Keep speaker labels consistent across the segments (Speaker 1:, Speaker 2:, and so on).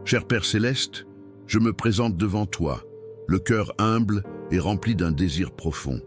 Speaker 1: Cher Père Céleste, je me présente devant toi, le cœur humble et rempli d'un désir profond.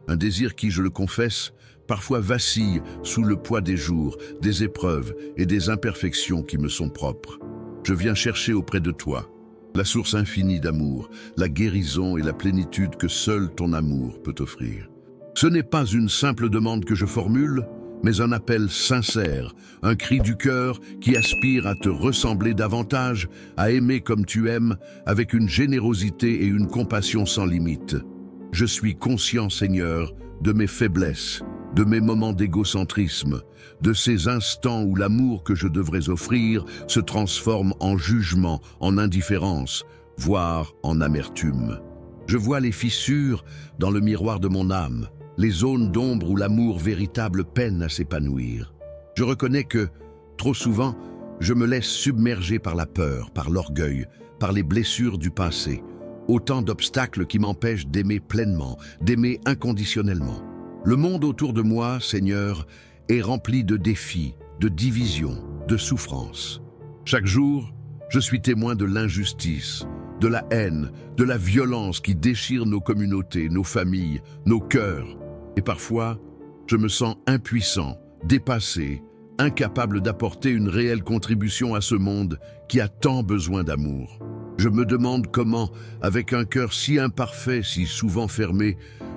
Speaker 1: Un désir qui, je le confesse, parfois vacille sous le poids des jours, des épreuves et des imperfections qui me sont propres. Je viens chercher auprès de toi la source infinie d'amour, la guérison et la plénitude que seul ton amour peut offrir. Ce n'est pas une simple demande que je formule, mais un appel sincère, un cri du cœur qui aspire à te ressembler davantage, à aimer comme tu aimes, avec une générosité et une compassion sans limite. Je suis conscient, Seigneur, de mes faiblesses, de mes moments d'égocentrisme, de ces instants où l'amour que je devrais offrir se transforme en jugement, en indifférence, voire en amertume. Je vois les fissures dans le miroir de mon âme, les zones d'ombre où l'amour véritable peine à s'épanouir. Je reconnais que, trop souvent, je me laisse submerger par la peur, par l'orgueil, par les blessures du passé. Autant d'obstacles qui m'empêchent d'aimer pleinement, d'aimer inconditionnellement. Le monde autour de moi, Seigneur, est rempli de défis, de divisions, de souffrances. Chaque jour, je suis témoin de l'injustice, de la haine, de la violence qui déchire nos communautés, nos familles, nos cœurs. Et parfois, je me sens impuissant, dépassé, incapable d'apporter une réelle contribution à ce monde qui a tant besoin d'amour. Je me demande comment, avec un cœur si imparfait, si souvent fermé,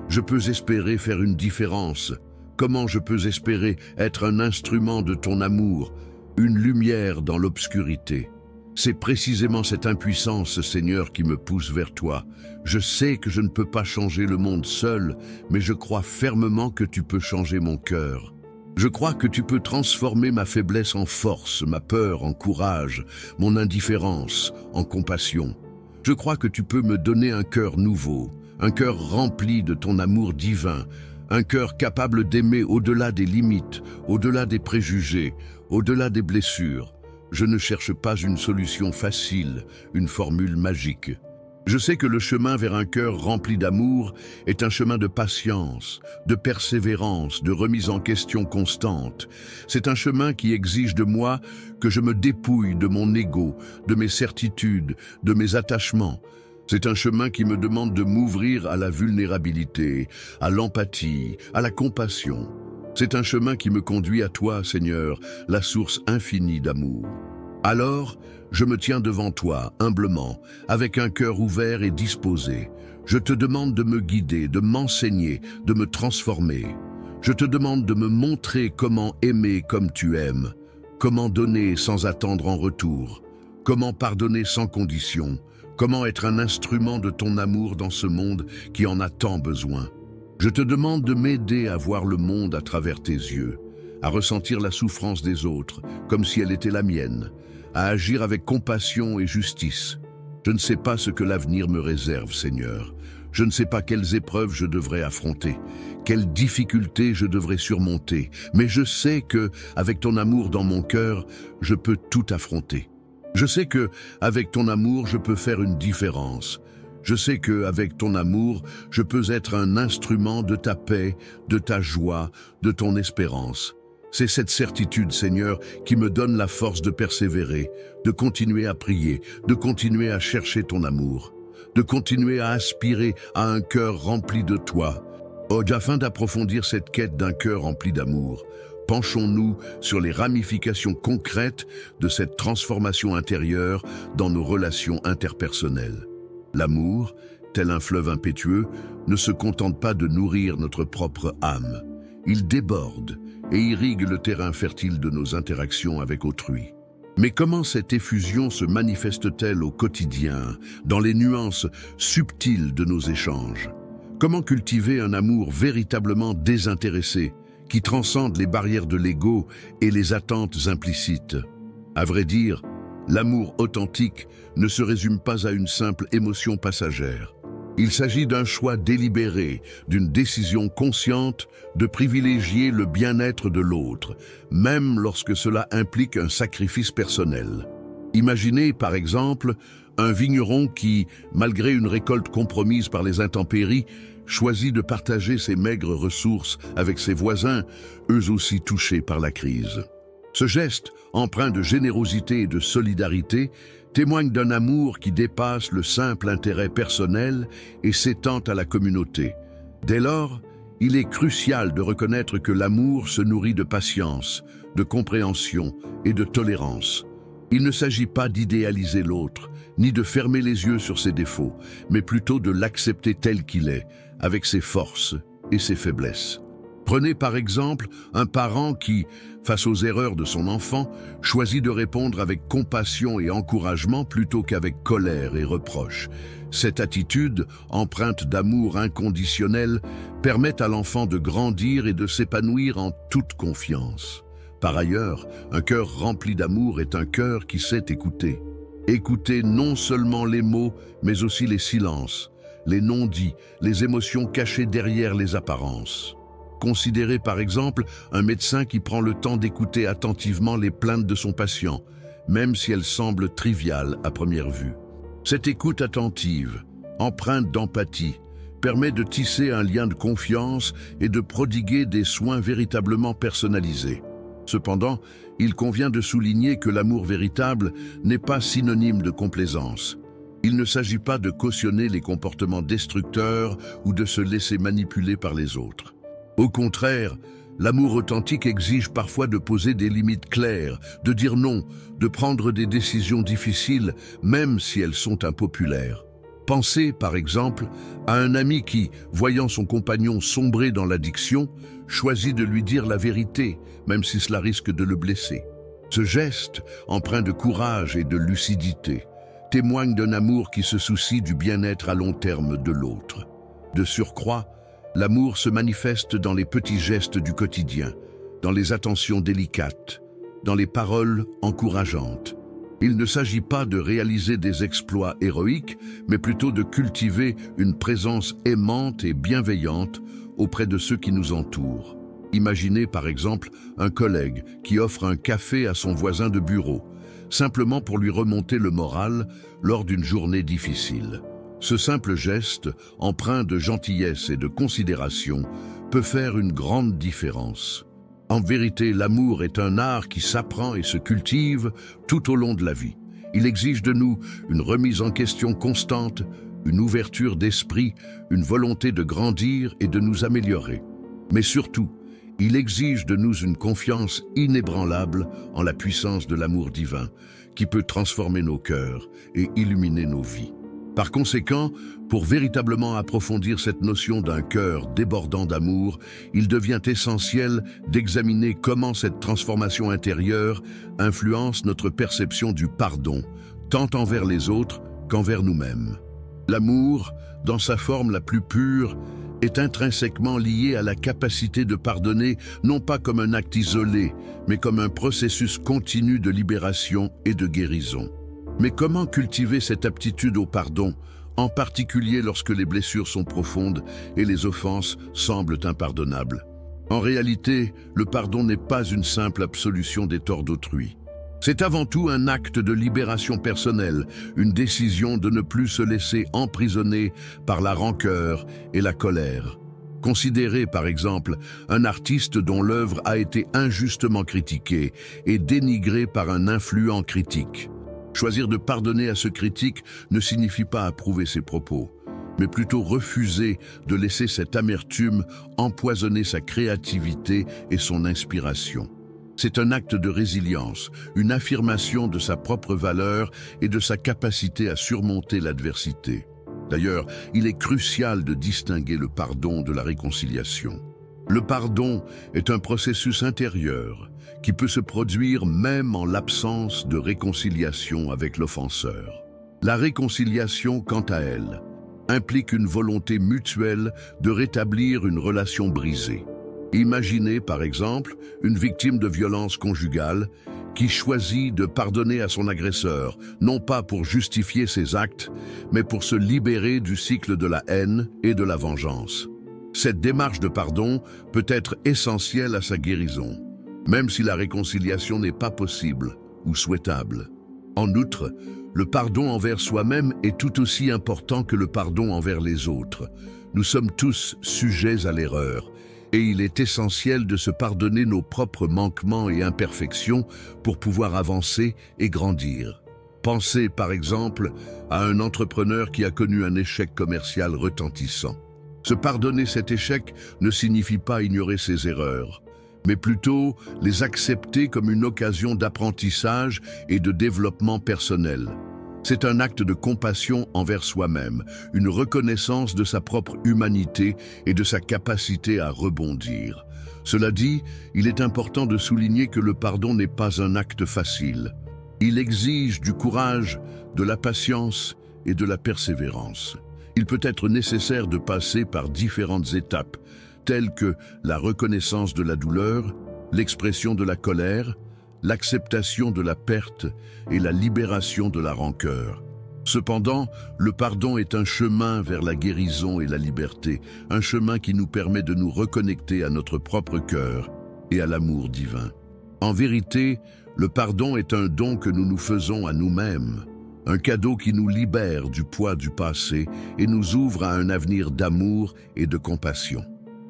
Speaker 1: je peux espérer faire une différence. Comment je peux espérer être un instrument de ton amour, une lumière dans l'obscurité. C'est précisément cette impuissance, Seigneur, qui me pousse vers toi. Je sais que je ne peux pas changer le monde seul, mais je crois fermement que tu peux changer mon cœur. Je crois que tu peux transformer ma faiblesse en force, ma peur en courage, mon indifférence en compassion. Je crois que tu peux me donner un cœur nouveau, un cœur rempli de ton amour divin, un cœur capable d'aimer au-delà des limites, au-delà des préjugés, au-delà des blessures. Je ne cherche pas une solution facile, une formule magique. Je sais que le chemin vers un cœur rempli d'amour est un chemin de patience, de persévérance, de remise en question constante. C'est un chemin qui exige de moi que je me dépouille de mon ego, de mes certitudes, de mes attachements. C'est un chemin qui me demande de m'ouvrir à la vulnérabilité, à l'empathie, à la compassion. C'est un chemin qui me conduit à toi, Seigneur, la source infinie d'amour. Alors, je me tiens devant toi, humblement, avec un cœur ouvert et disposé. Je te demande de me guider, de m'enseigner, de me transformer. Je te demande de me montrer comment aimer comme tu aimes, comment donner sans attendre en retour, comment pardonner sans condition, comment être un instrument de ton amour dans ce monde qui en a tant besoin. Je te demande de m'aider à voir le monde à travers tes yeux, à ressentir la souffrance des autres comme si elle était la mienne, à agir avec compassion et justice. Je ne sais pas ce que l'avenir me réserve, Seigneur. Je ne sais pas quelles épreuves je devrais affronter, quelles difficultés je devrais surmonter, mais je sais que, avec ton amour dans mon cœur, je peux tout affronter. Je sais que, avec ton amour, je peux faire une différence. Je sais que, avec ton amour, je peux être un instrument de ta paix, de ta joie, de ton espérance. C'est cette certitude, Seigneur, qui me donne la force de persévérer, de continuer à prier, de continuer à chercher ton amour, de continuer à aspirer à un cœur rempli de toi. Oh, afin d'approfondir cette quête d'un cœur rempli d'amour, penchons-nous sur les ramifications concrètes de cette transformation intérieure dans nos relations interpersonnelles. L'amour, tel un fleuve impétueux, ne se contente pas de nourrir notre propre âme. Il déborde et irrigue le terrain fertile de nos interactions avec autrui. Mais comment cette effusion se manifeste-t-elle au quotidien, dans les nuances subtiles de nos échanges? Comment cultiver un amour véritablement désintéressé, qui transcende les barrières de l'ego et les attentes implicites? À vrai dire, l'amour authentique ne se résume pas à une simple émotion passagère. Il s'agit d'un choix délibéré, d'une décision consciente de privilégier le bien-être de l'autre, même lorsque cela implique un sacrifice personnel. Imaginez, par exemple, un vigneron qui, malgré une récolte compromise par les intempéries, choisit de partager ses maigres ressources avec ses voisins, eux aussi touchés par la crise. Ce geste, empreint de générosité et de solidarité, témoigne d'un amour qui dépasse le simple intérêt personnel et s'étend à la communauté. Dès lors, il est crucial de reconnaître que l'amour se nourrit de patience, de compréhension et de tolérance. Il ne s'agit pas d'idéaliser l'autre, ni de fermer les yeux sur ses défauts, mais plutôt de l'accepter tel qu'il est, avec ses forces et ses faiblesses. Prenez par exemple un parent qui, face aux erreurs de son enfant, choisit de répondre avec compassion et encouragement plutôt qu'avec colère et reproche. Cette attitude, empreinte d'amour inconditionnel, permet à l'enfant de grandir et de s'épanouir en toute confiance. Par ailleurs, un cœur rempli d'amour est un cœur qui sait écouter. Écouter non seulement les mots, mais aussi les silences, les non-dits, les émotions cachées derrière les apparences. Considérez par exemple un médecin qui prend le temps d'écouter attentivement les plaintes de son patient, même si elles semblent triviales à première vue. Cette écoute attentive, empreinte d'empathie, permet de tisser un lien de confiance et de prodiguer des soins véritablement personnalisés. Cependant, il convient de souligner que l'amour véritable n'est pas synonyme de complaisance. Il ne s'agit pas de cautionner les comportements destructeurs ou de se laisser manipuler par les autres. Au contraire, l'amour authentique exige parfois de poser des limites claires, de dire non, de prendre des décisions difficiles, même si elles sont impopulaires. Pensez, par exemple, à un ami qui, voyant son compagnon sombrer dans l'addiction, choisit de lui dire la vérité, même si cela risque de le blesser. Ce geste, empreint de courage et de lucidité, témoigne d'un amour qui se soucie du bien-être à long terme de l'autre. De surcroît, l'amour se manifeste dans les petits gestes du quotidien, dans les attentions délicates, dans les paroles encourageantes. Il ne s'agit pas de réaliser des exploits héroïques, mais plutôt de cultiver une présence aimante et bienveillante auprès de ceux qui nous entourent. Imaginez par exemple un collègue qui offre un café à son voisin de bureau, simplement pour lui remonter le moral lors d'une journée difficile. Ce simple geste, empreint de gentillesse et de considération, peut faire une grande différence. En vérité, l'amour est un art qui s'apprend et se cultive tout au long de la vie. Il exige de nous une remise en question constante, une ouverture d'esprit, une volonté de grandir et de nous améliorer. Mais surtout, il exige de nous une confiance inébranlable en la puissance de l'amour divin, qui peut transformer nos cœurs et illuminer nos vies. Par conséquent, pour véritablement approfondir cette notion d'un cœur débordant d'amour, il devient essentiel d'examiner comment cette transformation intérieure influence notre perception du pardon, tant envers les autres qu'envers nous-mêmes. L'amour, dans sa forme la plus pure, est intrinsèquement lié à la capacité de pardonner, non pas comme un acte isolé, mais comme un processus continu de libération et de guérison. Mais comment cultiver cette aptitude au pardon, en particulier lorsque les blessures sont profondes et les offenses semblent impardonnables? En réalité, le pardon n'est pas une simple absolution des torts d'autrui. C'est avant tout un acte de libération personnelle, une décision de ne plus se laisser emprisonner par la rancœur et la colère. Considérez par exemple un artiste dont l'œuvre a été injustement critiquée et dénigrée par un influent critique. Choisir de pardonner à ce critique ne signifie pas approuver ses propos, mais plutôt refuser de laisser cette amertume empoisonner sa créativité et son inspiration. C'est un acte de résilience, une affirmation de sa propre valeur et de sa capacité à surmonter l'adversité. D'ailleurs, il est crucial de distinguer le pardon de la réconciliation. Le pardon est un processus intérieur qui peut se produire même en l'absence de réconciliation avec l'offenseur. La réconciliation, quant à elle, implique une volonté mutuelle de rétablir une relation brisée. Imaginez par exemple une victime de violence conjugale qui choisit de pardonner à son agresseur, non pas pour justifier ses actes, mais pour se libérer du cycle de la haine et de la vengeance. Cette démarche de pardon peut être essentielle à sa guérison, même si la réconciliation n'est pas possible ou souhaitable. En outre, le pardon envers soi-même est tout aussi important que le pardon envers les autres. Nous sommes tous sujets à l'erreur, Et il est essentiel de se pardonner nos propres manquements et imperfections pour pouvoir avancer et grandir. Pensez par exemple à un entrepreneur qui a connu un échec commercial retentissant. Se pardonner cet échec ne signifie pas ignorer ses erreurs, mais plutôt les accepter comme une occasion d'apprentissage et de développement personnel. C'est un acte de compassion envers soi-même, une reconnaissance de sa propre humanité et de sa capacité à rebondir. Cela dit, il est important de souligner que le pardon n'est pas un acte facile. Il exige du courage, de la patience et de la persévérance. Il peut être nécessaire de passer par différentes étapes, telles que la reconnaissance de la douleur, l'expression de la colère, l'acceptation de la perte et la libération de la rancœur. Cependant, le pardon est un chemin vers la guérison et la liberté, un chemin qui nous permet de nous reconnecter à notre propre cœur et à l'amour divin. En vérité, le pardon est un don que nous nous faisons à nous-mêmes, un cadeau qui nous libère du poids du passé et nous ouvre à un avenir d'amour et de compassion.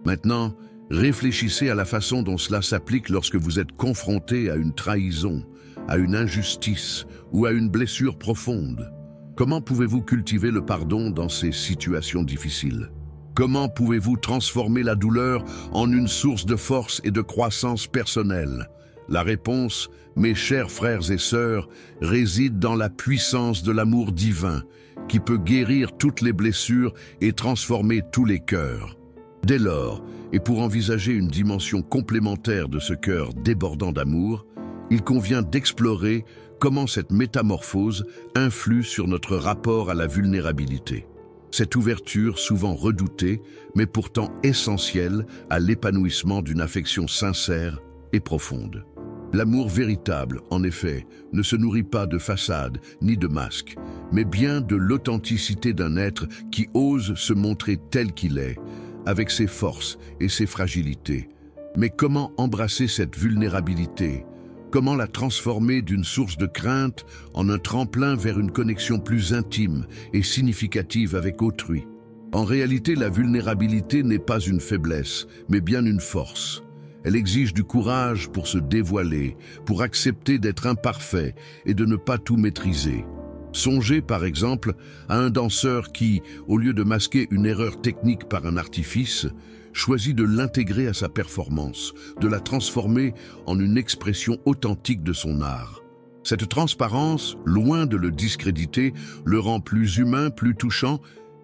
Speaker 1: Maintenant, réfléchissez à la façon dont cela s'applique lorsque vous êtes confronté à une trahison, à une injustice ou à une blessure profonde. Comment pouvez-vous cultiver le pardon dans ces situations difficiles? Comment pouvez-vous transformer la douleur en une source de force et de croissance personnelle? La réponse, mes chers frères et sœurs, réside dans la puissance de l'amour divin, qui peut guérir toutes les blessures et transformer tous les cœurs. Dès lors, et pour envisager une dimension complémentaire de ce cœur débordant d'amour, il convient d'explorer comment cette métamorphose influe sur notre rapport à la vulnérabilité. Cette ouverture, souvent redoutée, mais pourtant essentielle à l'épanouissement d'une affection sincère et profonde. L'amour véritable, en effet, ne se nourrit pas de façade ni de masque, mais bien de l'authenticité d'un être qui ose se montrer tel qu'il est, avec ses forces et ses fragilités. Mais comment embrasser cette vulnérabilité? Comment la transformer d'une source de crainte en un tremplin vers une connexion plus intime et significative avec autrui? En réalité, la vulnérabilité n'est pas une faiblesse, mais bien une force. Elle exige du courage pour se dévoiler, pour accepter d'être imparfait et de ne pas tout maîtriser. Songez par exemple à un danseur qui, au lieu de masquer une erreur technique par un artifice, choisit de l'intégrer à sa performance, de la transformer en une expression authentique de son art. Cette transparence, loin de le discréditer, le rend plus humain, plus touchant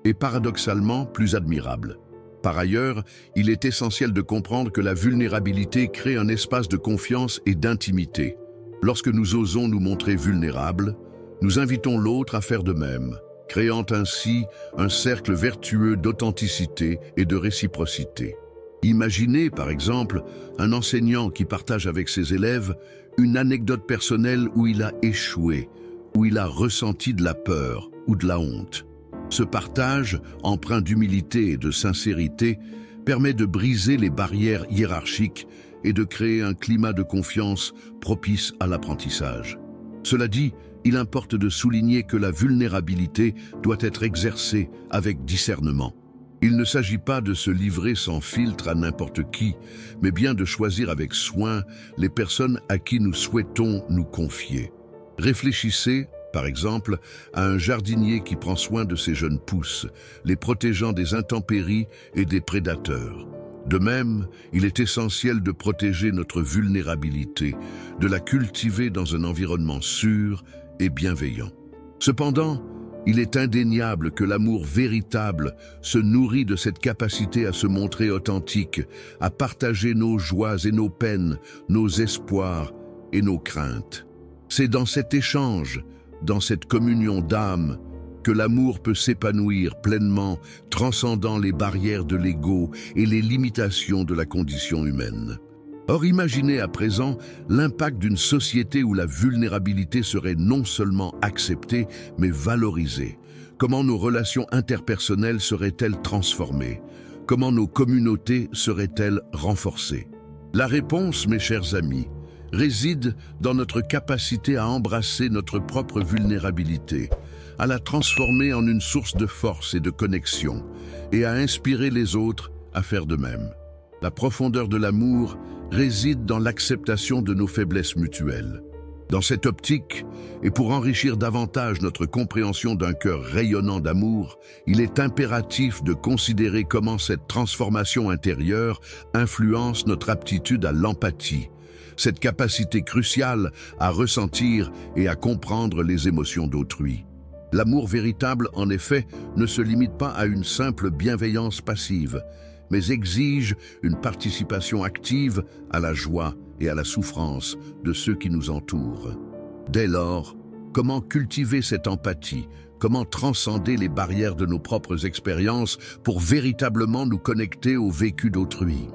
Speaker 1: et paradoxalement plus admirable. Par ailleurs, il est essentiel de comprendre que la vulnérabilité crée un espace de confiance et d'intimité. Lorsque nous osons nous montrer vulnérables, nous invitons l'autre à faire de même, créant ainsi un cercle vertueux d'authenticité et de réciprocité. Imaginez, par exemple, un enseignant qui partage avec ses élèves une anecdote personnelle où il a échoué, où il a ressenti de la peur ou de la honte. Ce partage, empreint d'humilité et de sincérité, permet de briser les barrières hiérarchiques et de créer un climat de confiance propice à l'apprentissage. Cela dit, il importe de souligner que la vulnérabilité doit être exercée avec discernement. Il ne s'agit pas de se livrer sans filtre à n'importe qui, mais bien de choisir avec soin les personnes à qui nous souhaitons nous confier. Réfléchissez, par exemple, à un jardinier qui prend soin de ses jeunes pousses, les protégeant des intempéries et des prédateurs. De même, il est essentiel de protéger notre vulnérabilité, de la cultiver dans un environnement sûr et bienveillant. Cependant, il est indéniable que l'amour véritable se nourrit de cette capacité à se montrer authentique, à partager nos joies et nos peines, nos espoirs et nos craintes. C'est dans cet échange, dans cette communion d'âme, que l'amour peut s'épanouir pleinement, transcendant les barrières de l'ego et les limitations de la condition humaine. Or, imaginez à présent l'impact d'une société où la vulnérabilité serait non seulement acceptée, mais valorisée. Comment nos relations interpersonnelles seraient-elles transformées? Comment nos communautés seraient-elles renforcées? La réponse, mes chers amis, réside dans notre capacité à embrasser notre propre vulnérabilité, à la transformer en une source de force et de connexion, et à inspirer les autres à faire de même. La profondeur de l'amour réside dans l'acceptation de nos faiblesses mutuelles. Dans cette optique, et pour enrichir davantage notre compréhension d'un cœur rayonnant d'amour, il est impératif de considérer comment cette transformation intérieure influence notre aptitude à l'empathie, cette capacité cruciale à ressentir et à comprendre les émotions d'autrui. L'amour véritable, en effet, ne se limite pas à une simple bienveillance passive, mais exige une participation active à la joie et à la souffrance de ceux qui nous entourent. Dès lors, comment cultiver cette empathie? Comment transcender les barrières de nos propres expériences pour véritablement nous connecter au vécu d'autrui?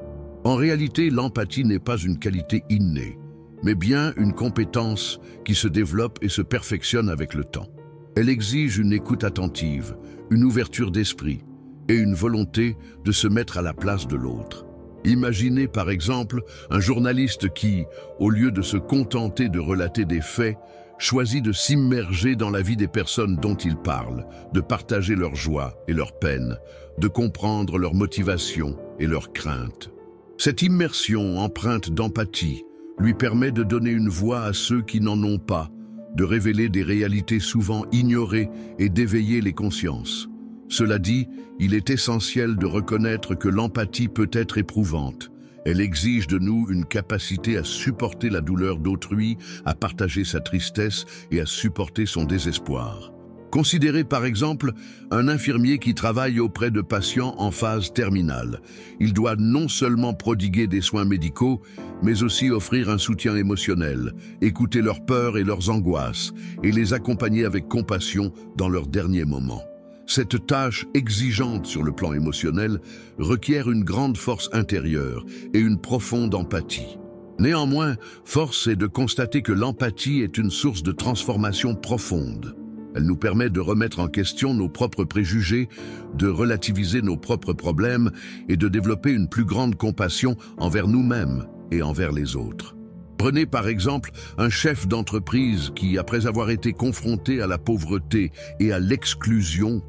Speaker 1: En réalité, l'empathie n'est pas une qualité innée, mais bien une compétence qui se développe et se perfectionne avec le temps. Elle exige une écoute attentive, une ouverture d'esprit et une volonté de se mettre à la place de l'autre. Imaginez par exemple un journaliste qui, au lieu de se contenter de relater des faits, choisit de s'immerger dans la vie des personnes dont il parle, de partager leurs joies et leurs peines, de comprendre leurs motivations et leurs craintes. Cette immersion empreinte d'empathie lui permet de donner une voix à ceux qui n'en ont pas, de révéler des réalités souvent ignorées et d'éveiller les consciences. Cela dit, il est essentiel de reconnaître que l'empathie peut être éprouvante. Elle exige de nous une capacité à supporter la douleur d'autrui, à partager sa tristesse et à supporter son désespoir. Considérez par exemple un infirmier qui travaille auprès de patients en phase terminale. Il doit non seulement prodiguer des soins médicaux, mais aussi offrir un soutien émotionnel, écouter leurs peurs et leurs angoisses, et les accompagner avec compassion dans leurs derniers moments. Cette tâche exigeante sur le plan émotionnel requiert une grande force intérieure et une profonde empathie. Néanmoins, force est de constater que l'empathie est une source de transformation profonde. Elle nous permet de remettre en question nos propres préjugés, de relativiser nos propres problèmes et de développer une plus grande compassion envers nous-mêmes et envers les autres. Prenez par exemple un chef d'entreprise qui, après avoir été confronté à la pauvreté et à l'exclusion,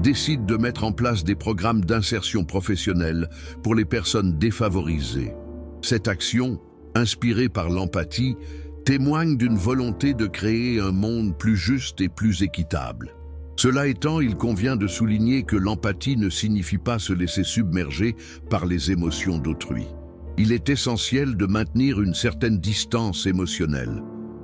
Speaker 1: décide de mettre en place des programmes d'insertion professionnelle pour les personnes défavorisées. Cette action, inspirée par l'empathie, témoigne d'une volonté de créer un monde plus juste et plus équitable. Cela étant, il convient de souligner que l'empathie ne signifie pas se laisser submerger par les émotions d'autrui. Il est essentiel de maintenir une certaine distance émotionnelle,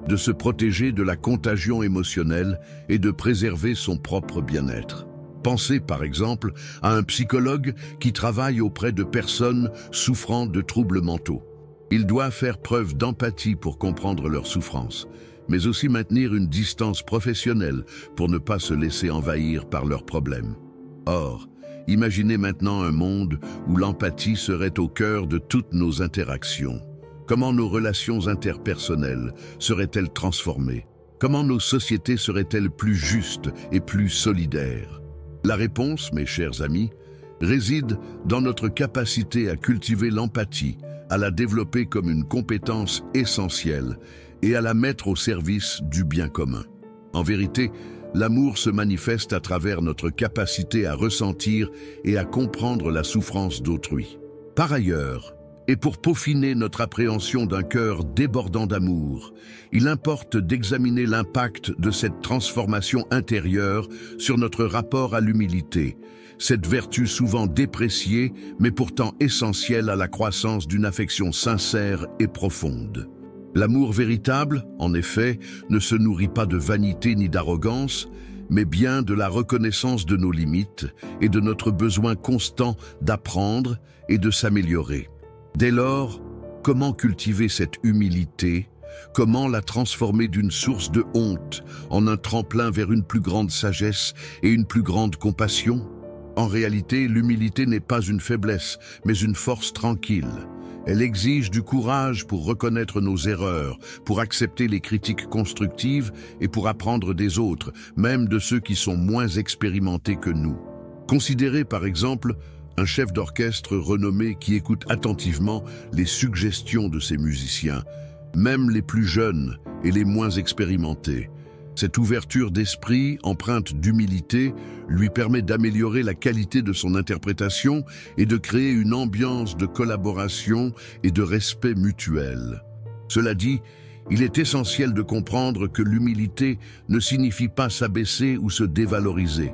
Speaker 1: de se protéger de la contagion émotionnelle et de préserver son propre bien-être. Pensez par exemple à un psychologue qui travaille auprès de personnes souffrant de troubles mentaux. Il doit faire preuve d'empathie pour comprendre leurs souffrances, mais aussi maintenir une distance professionnelle pour ne pas se laisser envahir par leurs problèmes. Or, imaginez maintenant un monde où l'empathie serait au cœur de toutes nos interactions. Comment nos relations interpersonnelles seraient-elles transformées? Comment nos sociétés seraient-elles plus justes et plus solidaires? La réponse, mes chers amis, réside dans notre capacité à cultiver l'empathie, à la développer comme une compétence essentielle et à la mettre au service du bien commun. En vérité, l'amour se manifeste à travers notre capacité à ressentir et à comprendre la souffrance d'autrui. Par ailleurs, et pour peaufiner notre appréhension d'un cœur débordant d'amour, il importe d'examiner l'impact de cette transformation intérieure sur notre rapport à l'humilité, cette vertu souvent dépréciée, mais pourtant essentielle à la croissance d'une affection sincère et profonde. L'amour véritable, en effet, ne se nourrit pas de vanité ni d'arrogance, mais bien de la reconnaissance de nos limites et de notre besoin constant d'apprendre et de s'améliorer. Dès lors, comment cultiver cette humilité? Comment la transformer d'une source de honte en un tremplin vers une plus grande sagesse et une plus grande compassion? En réalité, l'humilité n'est pas une faiblesse, mais une force tranquille. Elle exige du courage pour reconnaître nos erreurs, pour accepter les critiques constructives et pour apprendre des autres, même de ceux qui sont moins expérimentés que nous. Considérez par exemple un chef d'orchestre renommé qui écoute attentivement les suggestions de ses musiciens, même les plus jeunes et les moins expérimentés. Cette ouverture d'esprit, empreinte d'humilité, lui permet d'améliorer la qualité de son interprétation et de créer une ambiance de collaboration et de respect mutuel. Cela dit, il est essentiel de comprendre que l'humilité ne signifie pas s'abaisser ou se dévaloriser.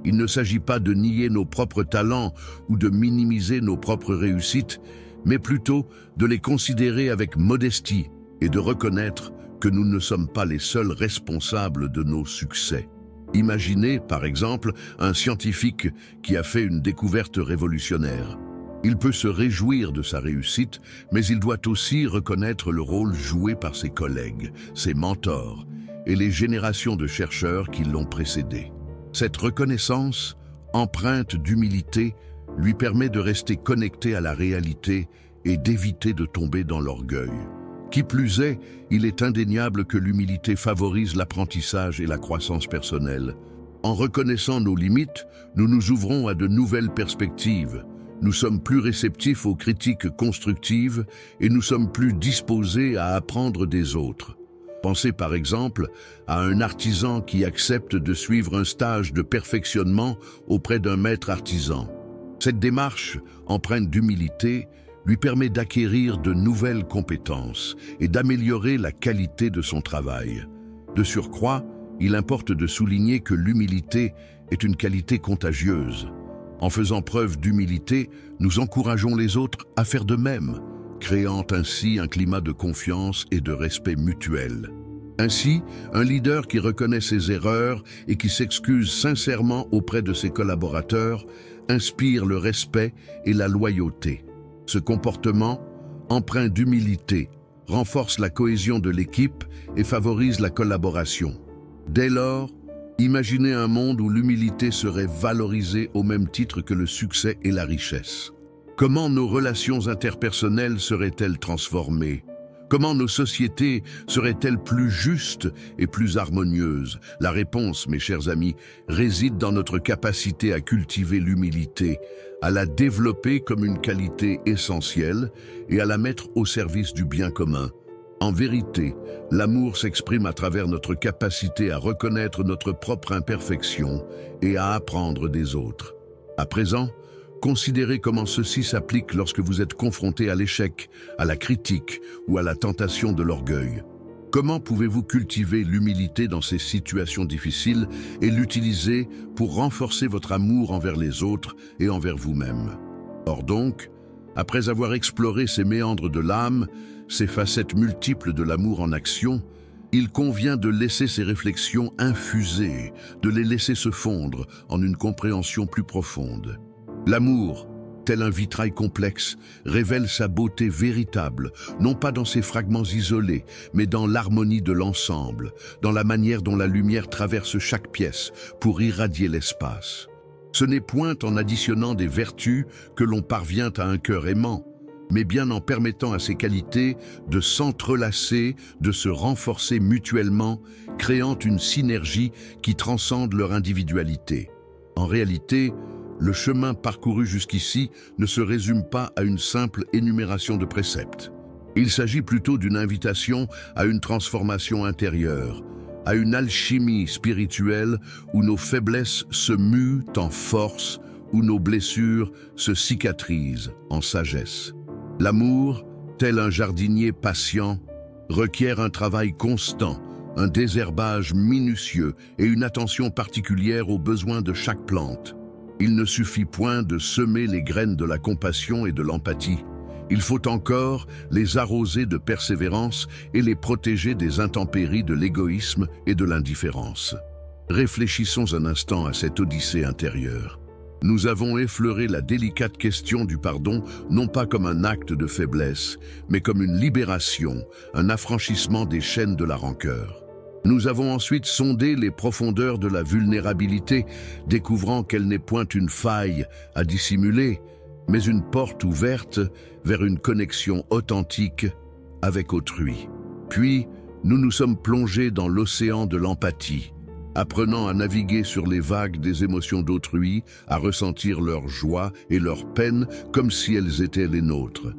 Speaker 1: Il ne s'agit pas de nier nos propres talents ou de minimiser nos propres réussites, mais plutôt de les considérer avec modestie et de reconnaître que nous ne sommes pas les seuls responsables de nos succès. Imaginez, par exemple, un scientifique qui a fait une découverte révolutionnaire. Il peut se réjouir de sa réussite, mais il doit aussi reconnaître le rôle joué par ses collègues, ses mentors et les générations de chercheurs qui l'ont précédé. Cette reconnaissance, empreinte d'humilité, lui permet de rester connecté à la réalité et d'éviter de tomber dans l'orgueil. Qui plus est, il est indéniable que l'humilité favorise l'apprentissage et la croissance personnelle. En reconnaissant nos limites, nous nous ouvrons à de nouvelles perspectives. Nous sommes plus réceptifs aux critiques constructives et nous sommes plus disposés à apprendre des autres. Pensez par exemple à un artisan qui accepte de suivre un stage de perfectionnement auprès d'un maître artisan. Cette démarche, empreinte d'humilité, lui permet d'acquérir de nouvelles compétences et d'améliorer la qualité de son travail. De surcroît, il importe de souligner que l'humilité est une qualité contagieuse. En faisant preuve d'humilité, nous encourageons les autres à faire de même, créant ainsi un climat de confiance et de respect mutuel. Ainsi, un leader qui reconnaît ses erreurs et qui s'excuse sincèrement auprès de ses collaborateurs inspire le respect et la loyauté. Ce comportement, empreint d'humilité, renforce la cohésion de l'équipe et favorise la collaboration. Dès lors, imaginez un monde où l'humilité serait valorisée au même titre que le succès et la richesse. Comment nos relations interpersonnelles seraient-elles transformées? Comment nos sociétés seraient-elles plus justes et plus harmonieuses? La réponse, mes chers amis, réside dans notre capacité à cultiver l'humilité, à la développer comme une qualité essentielle et à la mettre au service du bien commun. En vérité, l'amour s'exprime à travers notre capacité à reconnaître notre propre imperfection et à apprendre des autres. À présent, considérez comment ceci s'applique lorsque vous êtes confronté à l'échec, à la critique ou à la tentation de l'orgueil. Comment pouvez-vous cultiver l'humilité dans ces situations difficiles et l'utiliser pour renforcer votre amour envers les autres et envers vous-même? Or donc, après avoir exploré ces méandres de l'âme, ces facettes multiples de l'amour en action, il convient de laisser ces réflexions infuser, de les laisser se fondre en une compréhension plus profonde. L'amour, tel un vitrail complexe, révèle sa beauté véritable, non pas dans ses fragments isolés, mais dans l'harmonie de l'ensemble, dans la manière dont la lumière traverse chaque pièce pour irradier l'espace. Ce n'est point en additionnant des vertus que l'on parvient à un cœur aimant, mais bien en permettant à ces qualités de s'entrelacer, de se renforcer mutuellement, créant une synergie qui transcende leur individualité. En réalité, le chemin parcouru jusqu'ici ne se résume pas à une simple énumération de préceptes. Il s'agit plutôt d'une invitation à une transformation intérieure, à une alchimie spirituelle où nos faiblesses se muent en force, où nos blessures se cicatrisent en sagesse. L'amour, tel un jardinier patient, requiert un travail constant, un désherbage minutieux et une attention particulière aux besoins de chaque plante. Il ne suffit point de semer les graines de la compassion et de l'empathie. Il faut encore les arroser de persévérance et les protéger des intempéries de l'égoïsme et de l'indifférence. Réfléchissons un instant à cette odyssée intérieure. Nous avons effleuré la délicate question du pardon, non pas comme un acte de faiblesse, mais comme une libération, un affranchissement des chaînes de la rancœur. Nous avons ensuite sondé les profondeurs de la vulnérabilité, découvrant qu'elle n'est point une faille à dissimuler, mais une porte ouverte vers une connexion authentique avec autrui. Puis, nous nous sommes plongés dans l'océan de l'empathie, apprenant à naviguer sur les vagues des émotions d'autrui, à ressentir leur joie et leur peine comme si elles étaient les nôtres.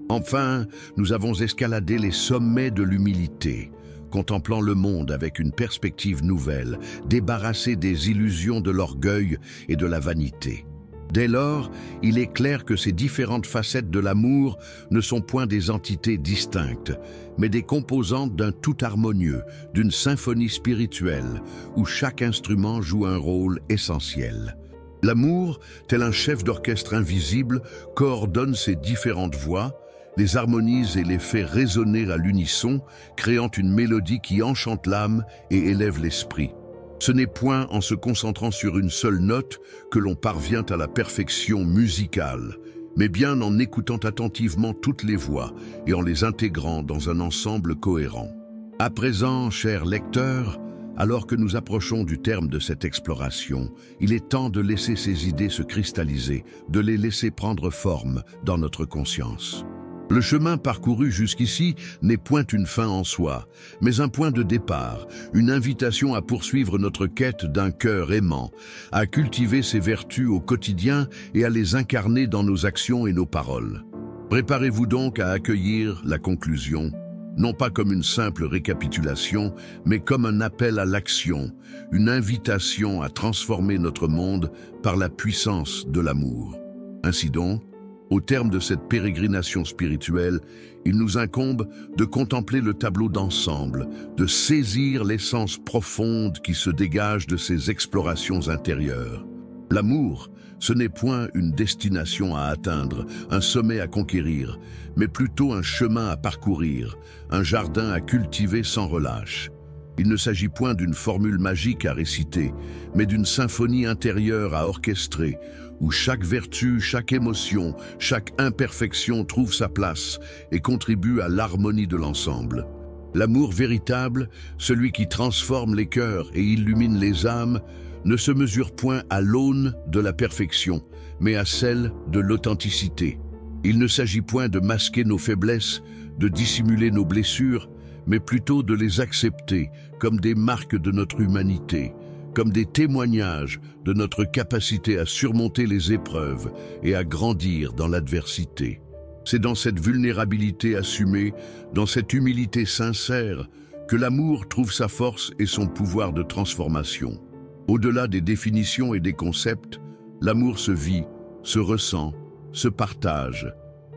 Speaker 1: Enfin, nous avons escaladé les sommets de l'humilité, contemplant le monde avec une perspective nouvelle, débarrassé des illusions de l'orgueil et de la vanité. Dès lors, il est clair que ces différentes facettes de l'amour ne sont point des entités distinctes, mais des composantes d'un tout harmonieux, d'une symphonie spirituelle, où chaque instrument joue un rôle essentiel. L'amour, tel un chef d'orchestre invisible, coordonne ces différentes voix, les harmonise et les fait résonner à l'unisson, créant une mélodie qui enchante l'âme et élève l'esprit. Ce n'est point en se concentrant sur une seule note que l'on parvient à la perfection musicale, mais bien en écoutant attentivement toutes les voix et en les intégrant dans un ensemble cohérent. À présent, chers lecteurs, alors que nous approchons du terme de cette exploration, il est temps de laisser ces idées se cristalliser, de les laisser prendre forme dans notre conscience. Le chemin parcouru jusqu'ici n'est point une fin en soi, mais un point de départ, une invitation à poursuivre notre quête d'un cœur aimant, à cultiver ses vertus au quotidien et à les incarner dans nos actions et nos paroles. Préparez-vous donc à accueillir la conclusion, non pas comme une simple récapitulation, mais comme un appel à l'action, une invitation à transformer notre monde par la puissance de l'amour. Ainsi donc, au terme de cette pérégrination spirituelle, il nous incombe de contempler le tableau d'ensemble, de saisir l'essence profonde qui se dégage de ces explorations intérieures. L'amour, ce n'est point une destination à atteindre, un sommet à conquérir, mais plutôt un chemin à parcourir, un jardin à cultiver sans relâche. Il ne s'agit point d'une formule magique à réciter, mais d'une symphonie intérieure à orchestrer, où chaque vertu, chaque émotion, chaque imperfection trouve sa place et contribue à l'harmonie de l'ensemble. L'amour véritable, celui qui transforme les cœurs et illumine les âmes, ne se mesure point à l'aune de la perfection, mais à celle de l'authenticité. Il ne s'agit point de masquer nos faiblesses, de dissimuler nos blessures, mais plutôt de les accepter comme des marques de notre humanité, comme des témoignages de notre capacité à surmonter les épreuves et à grandir dans l'adversité. C'est dans cette vulnérabilité assumée, dans cette humilité sincère, que l'amour trouve sa force et son pouvoir de transformation. Au-delà des définitions et des concepts, l'amour se vit, se ressent, se partage.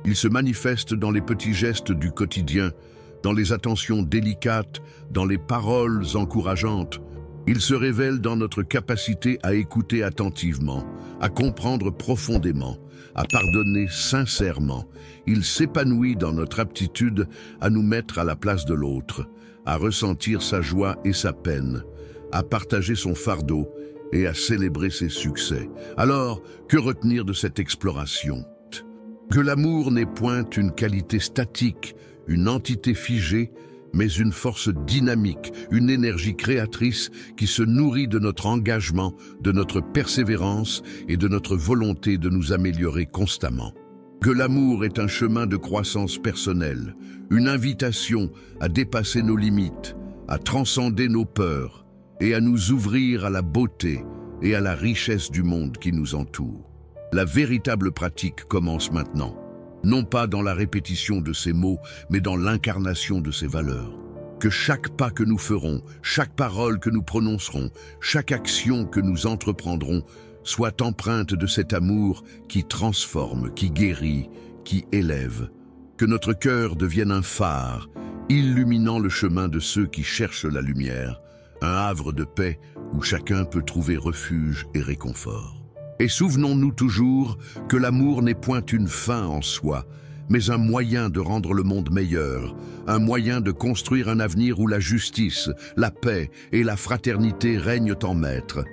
Speaker 1: Il se manifeste dans les petits gestes du quotidien, dans les attentions délicates, dans les paroles encourageantes. Il se révèle dans notre capacité à écouter attentivement, à comprendre profondément, à pardonner sincèrement. Il s'épanouit dans notre aptitude à nous mettre à la place de l'autre, à ressentir sa joie et sa peine, à partager son fardeau et à célébrer ses succès. Alors, que retenir de cette exploration? Que l'amour n'est point une qualité statique, une entité figée, mais une force dynamique, une énergie créatrice qui se nourrit de notre engagement, de notre persévérance et de notre volonté de nous améliorer constamment. Que l'amour est un chemin de croissance personnelle, une invitation à dépasser nos limites, à transcender nos peurs et à nous ouvrir à la beauté et à la richesse du monde qui nous entoure. La véritable pratique commence maintenant. Non pas dans la répétition de ces mots, mais dans l'incarnation de ces valeurs. Que chaque pas que nous ferons, chaque parole que nous prononcerons, chaque action que nous entreprendrons, soit empreinte de cet amour qui transforme, qui guérit, qui élève. Que notre cœur devienne un phare, illuminant le chemin de ceux qui cherchent la lumière, un havre de paix où chacun peut trouver refuge et réconfort. Et souvenons-nous toujours que l'amour n'est point une fin en soi, mais un moyen de rendre le monde meilleur, un moyen de construire un avenir où la justice, la paix et la fraternité règnent en maître.